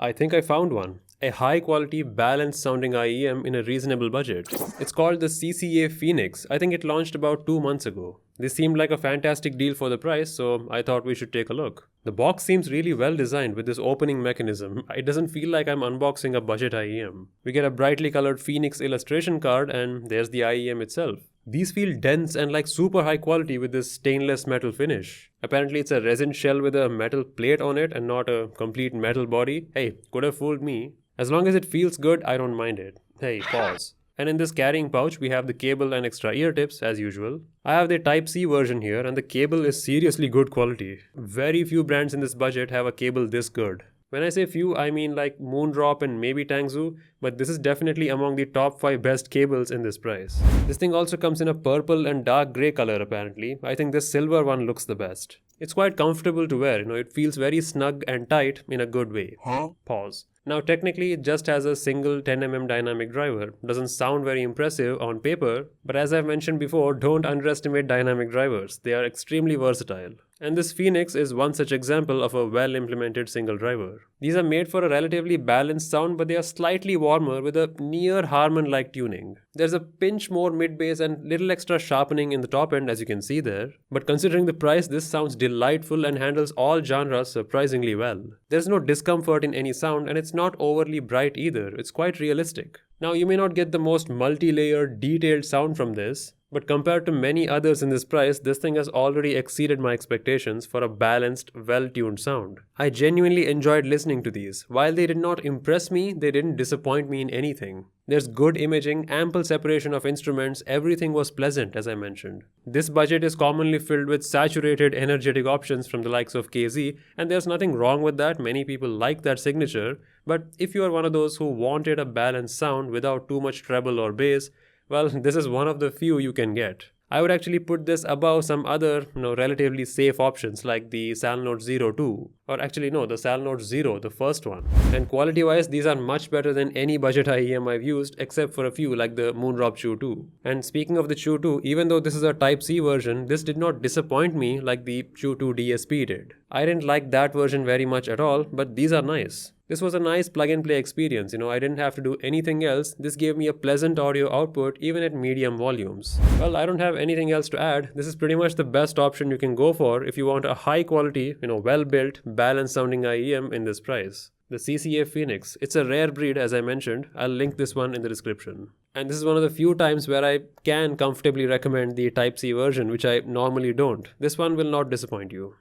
I think I found one. A high quality, balanced sounding IEM in a reasonable budget. It's called the CCA Phoenix. I think it launched about 2 months ago. This seemed like a fantastic deal for the price, so I thought we should take a look. The box seems really well designed with this opening mechanism. It doesn't feel like I'm unboxing a budget IEM. We get a brightly colored Phoenix illustration card, and there's the IEM itself. These feel dense and like super high quality with this stainless metal finish. Apparently it's a resin shell with a metal plate on it and not a complete metal body. Hey, could have fooled me. As long as it feels good, I don't mind it. Hey, pause. And in this carrying pouch, we have the cable and extra ear tips as usual. I have the Type-C version here and the cable is seriously good quality. Very few brands in this budget have a cable this good. When I say few, I mean like Moondrop and maybe Tangzhou, but this is definitely among the top 5 best cables in this price. This thing also comes in a purple and dark grey color apparently. I think this silver one looks the best. It's quite comfortable to wear, it feels very snug and tight in a good way. Pause. Now technically it just has a single 10mm dynamic driver. Doesn't sound very impressive on paper, but as I've mentioned before, don't underestimate dynamic drivers. They are extremely versatile. And this Phoenix is one such example of a well-implemented single driver. These are made for a relatively balanced sound, but they are slightly warmer with a near Harman-like tuning. There's a pinch more mid-bass and little extra sharpening in the top end as you can see there. But considering the price, this sounds delightful and handles all genres surprisingly well. There's no discomfort in any sound and it's not overly bright either. It's quite realistic. Now you may not get the most multi-layered, detailed sound from this, but compared to many others in this price, this thing has already exceeded my expectations for a balanced, well-tuned sound. I genuinely enjoyed listening to these. While they did not impress me, they didn't disappoint me in anything. There's good imaging, ample separation of instruments, everything was pleasant as I mentioned. This budget is commonly filled with saturated, energetic options from the likes of KZ, and there's nothing wrong with that, many people like that signature, but if you are one of those who wanted a balanced sound without too much treble or bass, well, this is one of the few you can get. I would actually put this above some other, relatively safe options like the Salnote Zero 2. Or actually no, the Salnote Zero, the first one. And quality-wise, these are much better than any budget IEM I've used, except for a few like the Moondrop Chew 2. And speaking of the Chew 2, even though this is a Type-C version, this did not disappoint me like the Chew 2 DSP did. I didn't like that version very much at all, but these are nice. This was a nice plug-and-play experience, I didn't have to do anything else. This gave me a pleasant audio output even at medium volumes. Well, I don't have anything else to add. This is pretty much the best option you can go for if you want a high-quality, well-built, balanced-sounding IEM in this price. The CCA Phoenix. It's a rare breed as I mentioned. I'll link this one in the description. And this is one of the few times where I can comfortably recommend the Type-C version, which I normally don't. This one will not disappoint you.